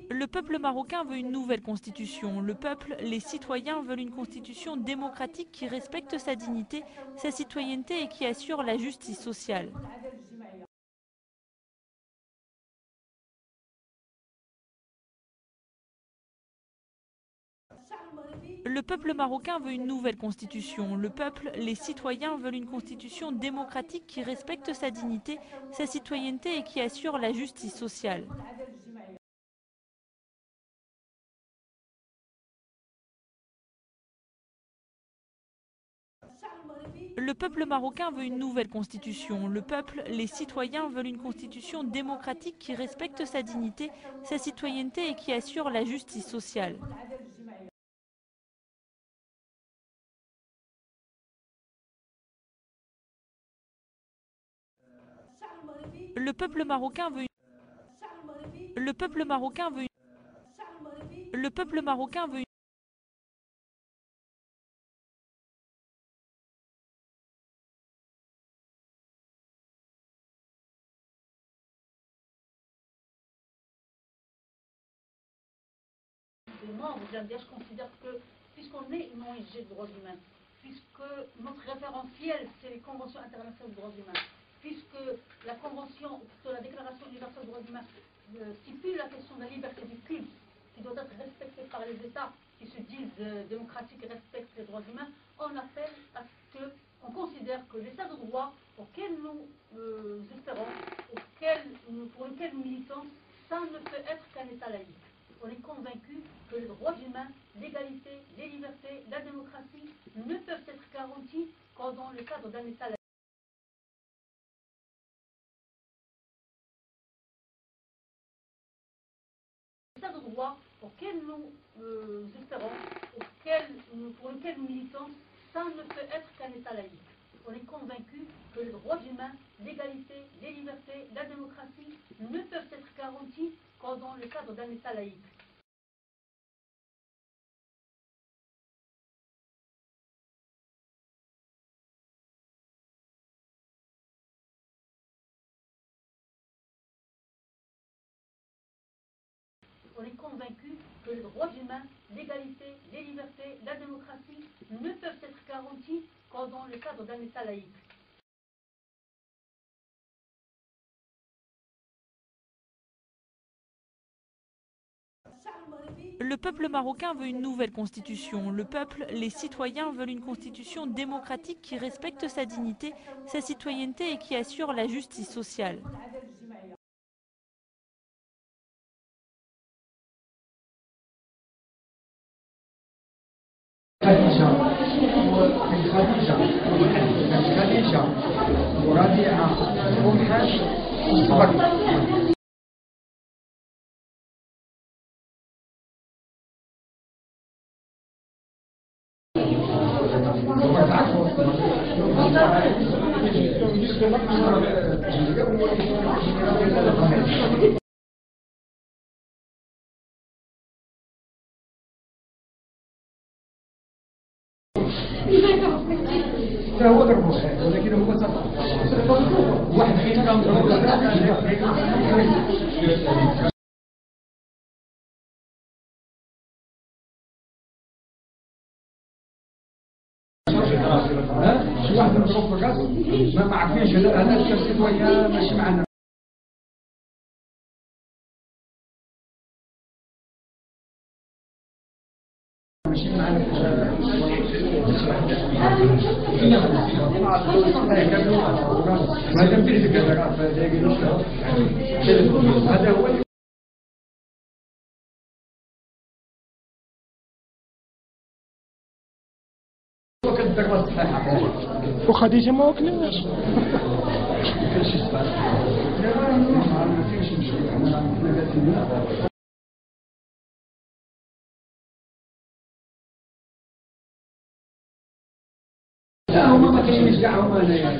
Le peuple marocain veut une nouvelle constitution. Le peuple, les citoyens veulent une constitution démocratique qui respecte sa dignité, sa citoyenneté et qui assure la justice sociale. Le peuple marocain veut une nouvelle constitution. Le peuple, les citoyens veulent une constitution démocratique qui respecte sa dignité, sa citoyenneté et qui assure la justice sociale. Le peuple marocain veut une nouvelle constitution. Le peuple, les citoyens veulent une constitution démocratique qui respecte sa dignité, sa citoyenneté et qui assure la justice sociale. Le peuple marocain veut Le peuple marocain veut Le peuple marocain veut Je considère que, puisqu'on est une ONG de droits humains, puisque notre référentiel, c'est les conventions internationales de droits humains, puisque la convention, la déclaration universelle des droits humains stipule la question de la liberté du culte, qui doit être respectée par les États qui se disent démocratiques et respectent les droits humains, on appelle à ce qu'on considère que l'État de droit auquel nous espérons, pour lequel nous militons, ça ne peut être qu'un État laïque. On est convaincu que les droits humains, l'égalité, les libertés, la démocratie ne peuvent être garantis qu'en dans le cadre d'un État laïque. L'État de droit auquel nous espérons, pour lequel nous militons, ça ne peut être qu'un État laïque. On est convaincu que les droits humains, l'égalité, les libertés, la démocratie ne peuvent être garantis qu'en dans le cadre d'un État laïque. On est convaincu que les droits humains, l'égalité, les libertés, la démocratie ne peuvent être garantis qu'en dans le cadre d'un État laïque. Le peuple marocain veut une nouvelle constitution. Le peuple, les citoyens veulent une constitution démocratique qui respecte sa dignité, sa citoyenneté et qui assure la justice sociale. هو ضربه ولكن هو واحد حين كان شي واحد مضروب بالغاز ما عارفينش هذا التمثيل وياه ماشي معنا ماشي معنا هذا هو وخديجة ما وكلناش لا هما ما كاينينش كاع هما هنايا